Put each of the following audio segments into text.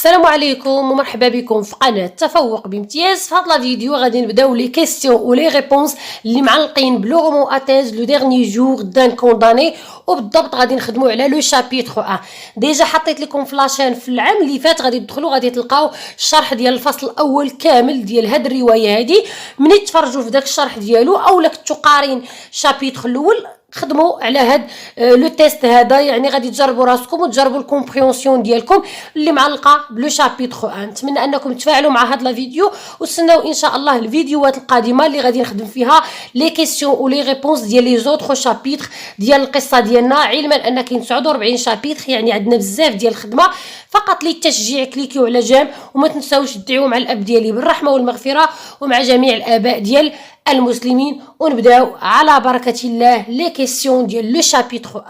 السلام عليكم ومرحبا بكم في قناه تفوق بامتياز. في هذا الفيديو غادي نبداو لي كيستيون و لي ريبونس اللي معلقين بلوغمو اتاز لو ديرني جور دان كونداني، وبالضبط غادي نخدموا على لو شابيتر 1. ديجا حطيت لكم في لاشين في العام اللي فات، غادي تدخلوا غادي تلقاو الشرح ديال الفصل الاول كامل ديال هاد الروايه هادي. ملي تفرجوا في داك الشرح ديالو اولا كنتو قارين الشابيتر الاول، خدموا على هاد لو تيست هذا، يعني غادي تجربوا راسكم وتجربوا الكومبريونسيون ديالكم اللي معلقه بلو شابيتر 1. نتمنى انكم تفاعلوا مع هذا الفيديو وتسناو ان شاء الله الفيديوهات القادمه اللي غادي نخدم فيها لي كيسيون و لي ريبونس ديال لي زوطخ شابيتر ديال القصه ديالنا. علما ان كاين 49 شابيتر، يعني عندنا بزاف ديال الخدمه. فقط للتشجيع كليكيو على جيم، وما تنساوش تدعيو مع الاب ديالي بالرحمه والمغفره ومع جميع الاباء ديال المسلمين. ونبداو على بركه الله لي كيسيون ديال لو شابيتر 1.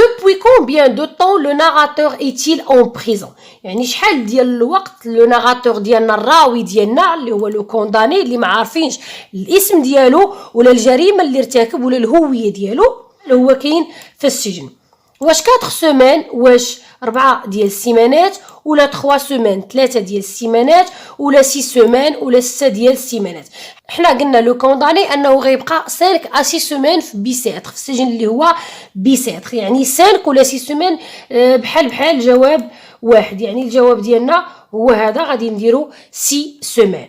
Depuis combien de temps le narrateur est-il en prison؟ يعني شحال ديال الوقت لو ناراتور ديالنا الراوي ديالنا اللي هو لو كونداني اللي ما عارفينش الاسم ديالو ولا الجريمه اللي ارتكب ولا الهويه ديالو اللي هو كاين في السجن. واش 4 سيمين، واش 4 ديال السيمانات، ولا 3 سيمين 3 ديال السيمانات، ولا 6 سيمين، ولا 6 ديال السيمانات. حنا قلنا لو كونداني انه غيبقى 5 ا 6 سيمين في بيسيتر، في السجن اللي هو بيسيتر، يعني 5 ولا 6 سيمين بحال جواب واحد. يعني الجواب ديالنا هو هذا، غادي نديرو 6 سيمين.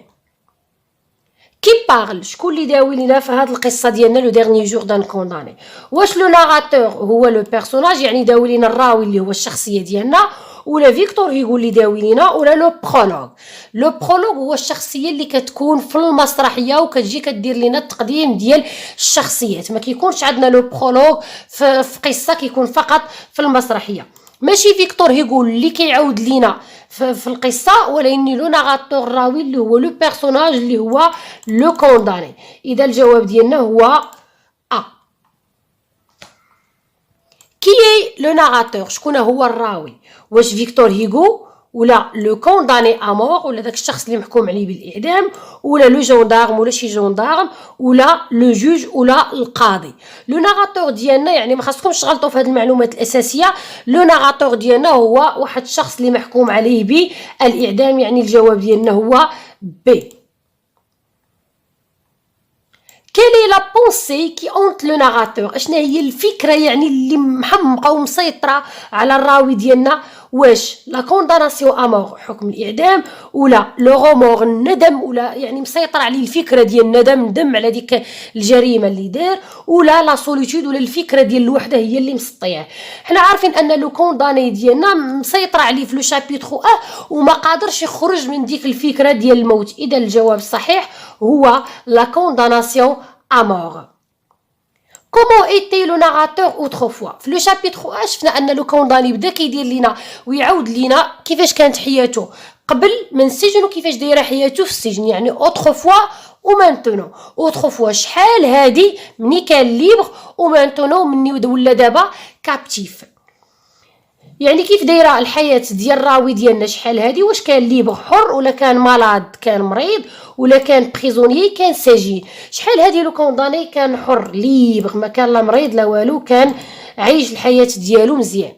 كي بارل، شكون اللي داوي لينا في هاد القصه ديالنا لو ديرني جور دان كونداني؟ واش لو ناراتور هو لو بيرسوناج، يعني داوي لينا الراوي اللي هو الشخصيه ديالنا، ولا فيكتور هيغو اللي داوي لينا، ولا لو برولوغ؟ لو برولوغ هو الشخصيه اللي كتكون في المسرحيه وكتجي كدير لينا التقديم ديال الشخصيات. ما كيكونش عندنا لو برولوغ في قصه، كيكون فقط في المسرحيه. ماشي فيكتور هيغو اللي كيعاود لينا في القصه، ولكن لو ناراتور الراوي اللي هو لو بيرسوناج اللي هو لو كونداني. اذا الجواب ديالنا هو ا. كي لو ناراتور، شكون هو الراوي؟ واش فيكتور هيغو، ولا لو كونداني امور، ولا داك الشخص اللي محكوم عليه بالاعدام، ولا لو جوندارم، ولا شي جوندارم، ولا لو جوج، ولا القاضي؟ لو ناراتور ديالنا، يعني ما خاصكمش تغلطوا في هذه المعلومات الاساسيه، لو ناراتور ديالنا هو واحد الشخص اللي محكوم عليه بالاعدام، يعني الجواب ديالنا هو بي. Quelle est la pensée qui hante le narrateur؟ اشنا هي الفكره يعني اللي محمقه ومسيطره على الراوي ديالنا؟ واش لا كونداناسيون امور، حكم الاعدام، ولا لو رومور، الندم، ولا يعني مسيطر عليه الفكره ديال الندم، ندم على ديك الجريمه اللي دار، ولا لا سوليتود، ولا الفكره ديال الوحده هي اللي مسطيه؟ حنا عارفين ان لو كونداني ديالنا مسيطر عليه في لو شابيتر 1 وما قادرش يخرج من ديك الفكره ديال الموت. اذا الجواب الصحيح هو لا كونداناسيون امور. Comment était le narrateur autrefois؟ في لو شابيتر 1 شفنا ان لو كونداني بدا كيدير لينا ويعاود لينا كيفاش كانت حياته قبل من السجن وكيفاش دايره حياته في السجن، يعني اوتروفوا ومانتونو. اوتروفوا شحال هادي مني كان ليبر، ومانتونو مني ولا دابا كابتيف. يعني كيف دايره الحياه ديال الراوي ديالنا شحال هادي، واش كان ليبر حر، ولا كان مالاد كان مريض، ولا كان بريزونيي كان سجين؟ شحال هادي لو كونداني كان حر ليبر، ما كان لا مريض لا والو، كان عايش الحياه ديالو مزيان.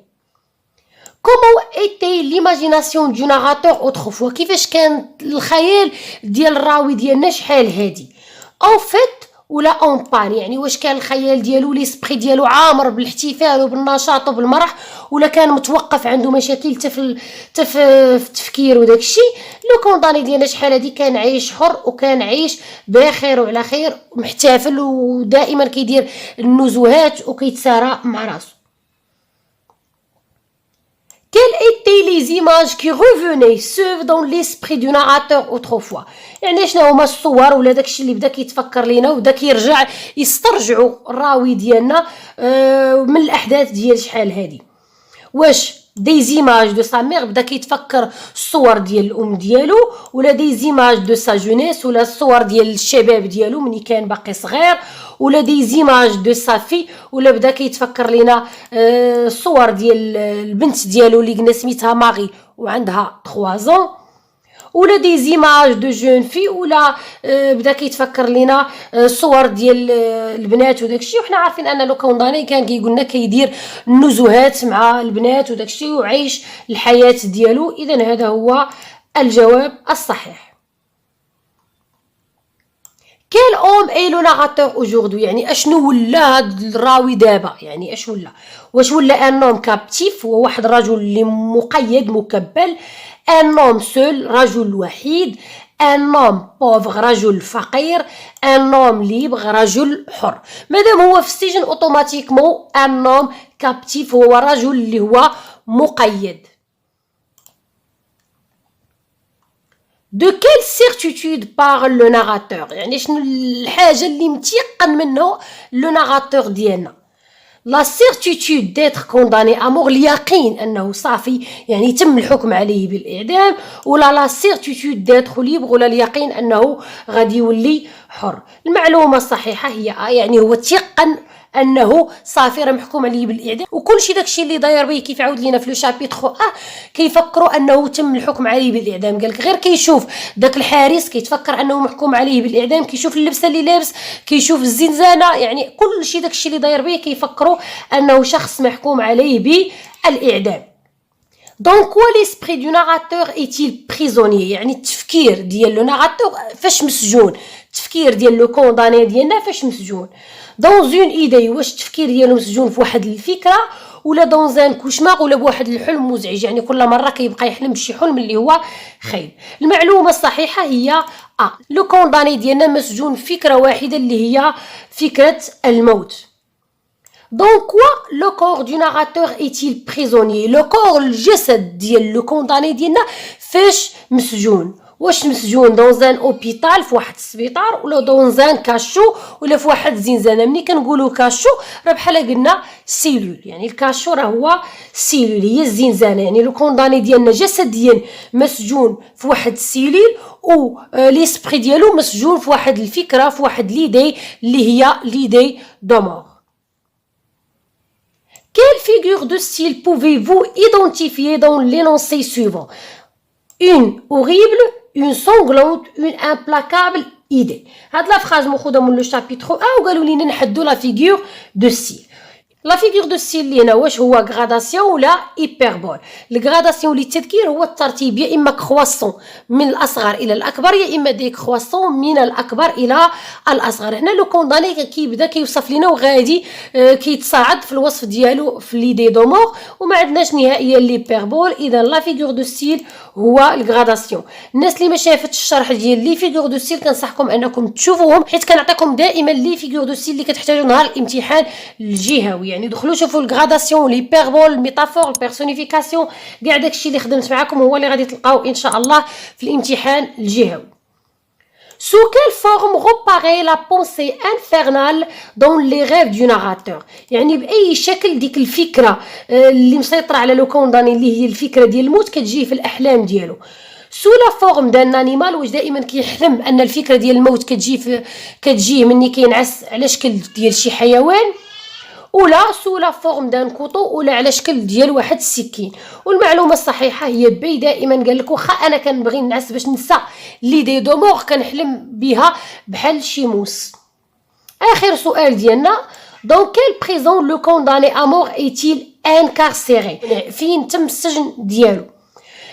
كومون ايتي ليماجيناسيون دو ناراتور اوتروفوا؟ كيفاش كان الخيال ديال الراوي ديالنا شحال هادي؟ اون فيت ولا اون بان، يعني واش كان الخيال ديالو ليسبري ديالو عامر بالاحتفال وبالنشاط وبالمرح، ولا كان متوقف عنده مشاكل في التفكير وداك الشيء؟ لو كونداني ديالنا شحال هادي كان عايش حر، وكان عايش بخير وعلى خير، محتفل ودائما كيدير النزهات وكيتسارى مع راسو. Quelles étaient les images qui revenaient ceux dans l'esprit du narrateur autrefois؟ يعني شنو هما الصور ولا داكشي اللي بدا كيتفكر لينا وبدا كيرجع يسترجعوا الراوي ديالنا من الاحداث ديال شحال هادي؟ واش دي زيماج دو سا مير، بدا كيتفكر الصور ديال الام ديالو، ولا دي زيماج دو سا جونيس، ولا الصور ديال الشباب ديالو ملي كان باقي صغير، ولا دي زيماج دو صافي، ولا بدا كيتفكر لينا الصور ديال البنت ديالو اللي قلنا سميتها ماغي وعندها 3 ans، ولا دي زيماج دو جون في، ولا بدا كيتفكر لينا صور ديال البنات وداكشي. وحنا عارفين ان لو كونداني كان كيقول لنا كيدير نزهات مع البنات وداكشي وعيش الحياة ديالو. اذا هذا هو الجواب الصحيح. كيل اوم اي لو ناراتور اوجوردي، يعني اشنو ولا هاد الراوي دابا، يعني اش ولا، واش ولا ان نوم كابتيف هو واحد الرجل اللي مقيد مكبل، ان نوم سول رجل وحيد، ان نوم بوفغ رجل فقير، ان نوم ليبغ رجل حر. مادام هو في السجن اوتوماتيكمون ان نوم كابتيف هو رجل اللي هو مقيد. De quelle certitude parle le narrateur؟ يعني شنو الحاجة اللي متيقن منه لو ناراتور ديالنا. لا سيرتيتود ديتر كونداني امور، اليقين انه صافي يعني تم الحكم عليه بالاعدام، ولا لا سيرتيتود ديتر ليبر، ولا اليقين انه غادي يولي حر. المعلومه الصحيحه هي يعني هو تيقن انه صافي راه محكوم عليه بالاعدام، وكلشي داكشي اللي داير به كيف عاود لينا في لو شابيتر كيفكروا انه تم الحكم عليه بالاعدام. قالك غير كيشوف داك الحارس كيتفكر انه محكوم عليه بالاعدام، كيشوف اللبسه اللي لابس، كيشوف الزنزانه، يعني كلشي داكشي اللي داير به كيفكروا انه شخص محكوم عليه بالاعدام. دونك كوا ليسبري دو ناراتور ايتيل بريزونيي، يعني التفكير ديال لو ناراتور فاش مسجون، التفكير ديال لو كونداني ديالنا فاش مسجون. دون اون ايدي، واش التفكير ديالو مسجون في واحد الفكره، ولا دون زان كوشماغ، ولا بواحد الحلم مزعج، يعني كل مره كيبقى يحلم بشي حلم اللي هو خايب. المعلومه الصحيحه هي لو كونداني ديالنا مسجون فكره واحده اللي هي فكره الموت. Donc quoi le corps du narrateur est-il prisonnier؟ le corps الجسد ديال لو كونداني ديالنا فاش مسجون؟ واش مسجون دون ان اوبيتال في واحد السبيطار، ولا دون ان كاشو، ولا في واحد الزنزانه؟ ملي كنقولوا كاشو راه بحال قلنا سيلول، يعني الكاشو راه هو سيلول، هي الزنزانه. يعني لو كونداني ديالنا جسديا مسجون في واحد السيلول، و ليسبري ديالو مسجون في واحد الفكره، في واحد ليدي اللي هي ليدي دو مور. Quelle figure de style pouvez-vous identifier dans l'énoncé suivant؟ Une horrible, une sanglante, une implacable idée. هاد لا فراز ماخوذه من لو شابيتر 1 وقالوا لينا نحدوا لا فيغور دو ستيل. لا فيغور دو ستيل اللي هنا واش هو غراداسيون ولا ايبربول؟ الغراداسيون للتذكير هو الترتيب يا اما كرواسون من الاصغر الى الاكبر، يا اما دي كرواسون من الاكبر الى الاصغر. هنا لو كونداني كيبدا كيوصف لينا وغادي كيتصاعد في الوصف ديالو في ليدي دو مور، وما عندناش نهائيا ليبربول. اذا لا فيغور دو ستيل هو الغراداسيون. الناس اللي ما شافتش الشرح ديال لي فيغور دو ستيل كنصحكم انكم تشوفوهم، حيت كنعطيكم دائما لي فيغور دو ستيل اللي كتحتاجوا نهار الامتحان الجهوي. يعني دخلوا شوفوا الغراداسيون، ليبربول، الميتافور، البيرسونيفيكاسيون، كاع داكشي اللي خدمت معكم هو اللي غادي تلقاو ان شاء الله في الامتحان الجهوي. Sous quelle forme reparaît la pensée infernale dans les rêves du narrateur؟ يعني بأي شكل ديك الفكرة اللي مسيطرة على لو كونداني اللي هي الفكرة ديال الموت كتجي في الأحلام ديالو. سو لا فورم دان انيمال، واش دائما كيحلم ان الفكرة ديال الموت كتجيه مني كينعس على شكل ديال شي حيوان، ولا سو لا فورم دان كوطو، ولا على شكل ديال واحد السكين. والمعلومه الصحيحه هي بي، دائما قال لك واخا انا كنبغي نعس باش ننسى ليدي دو مور كنحلم بها بحال شي موس. اخر سؤال ديالنا، دون كيل بريزون لو كونداني ا مور ايتيل انكارسيري؟ فين تم السجن ديالو؟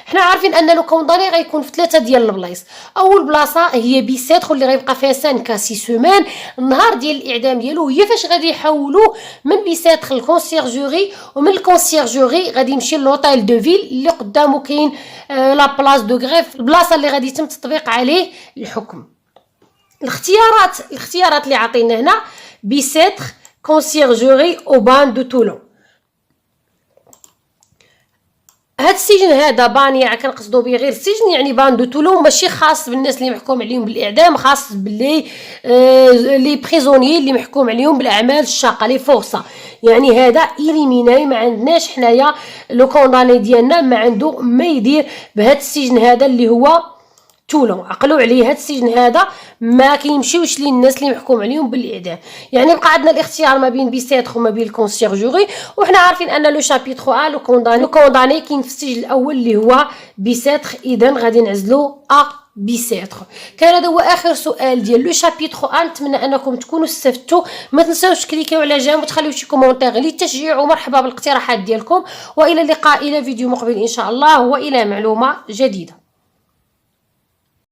حنا عارفين ان لو كونداني غيكون في 3 ديال البلايص. اول بلاصه هي بيسيتر اللي غيبقى فيها 5 6 سيمان. النهار ديال الاعدام ديالو هي فاش غادي يحولوه من بيسيتر للكونسيرجوري، ومن الكونسيرجوري غادي يمشي لوطيل دو فيل اللي قدامه كاين لا بلاص دو غريف، البلاصه اللي غادي يتم تطبيق عليه الحكم. الاختيارات اللي عطينا هنا بيسيتر، كونسيرجوري، اوبان دو تولون. هاد السجن هذا بانيا كنقصدو به غير السجن، يعني بان دو تولون ماشي خاص بالناس اللي محكوم عليهم بالاعدام، خاص باللي لي بريزونيي اللي محكوم عليهم بالاعمال الشاقه لي فورسا. يعني هذا إليميناي، ما عندناش حنايا لو كونداني ديالنا ما عنده ما يدير بهاد السجن هذا اللي هو تولوا عقلوا عليه. هاد السجن هذا ما كيمشيوش للناس اللي محكوم عليهم بالاعدام. يعني بقى عندنا الاختيار ما بين بيسيتر وما بين الكونسيرجوري، وحنا عارفين ان لو شابيتر ا لو كونداني كاين في السجن الاول اللي هو بيسيتر، اذا غادي نعزلوا بيسيتر. كان هذا هو اخر سؤال ديال لو شابيتر ا. نتمنى انكم تكونوا استفدتوا. ما تنساوش كليكيو على جيم وتخليو شي كومونتير للتشجيع، ومرحبا بالاقتراحات ديالكم، والى اللقاء الى فيديو مقبل ان شاء الله والى معلومه جديده.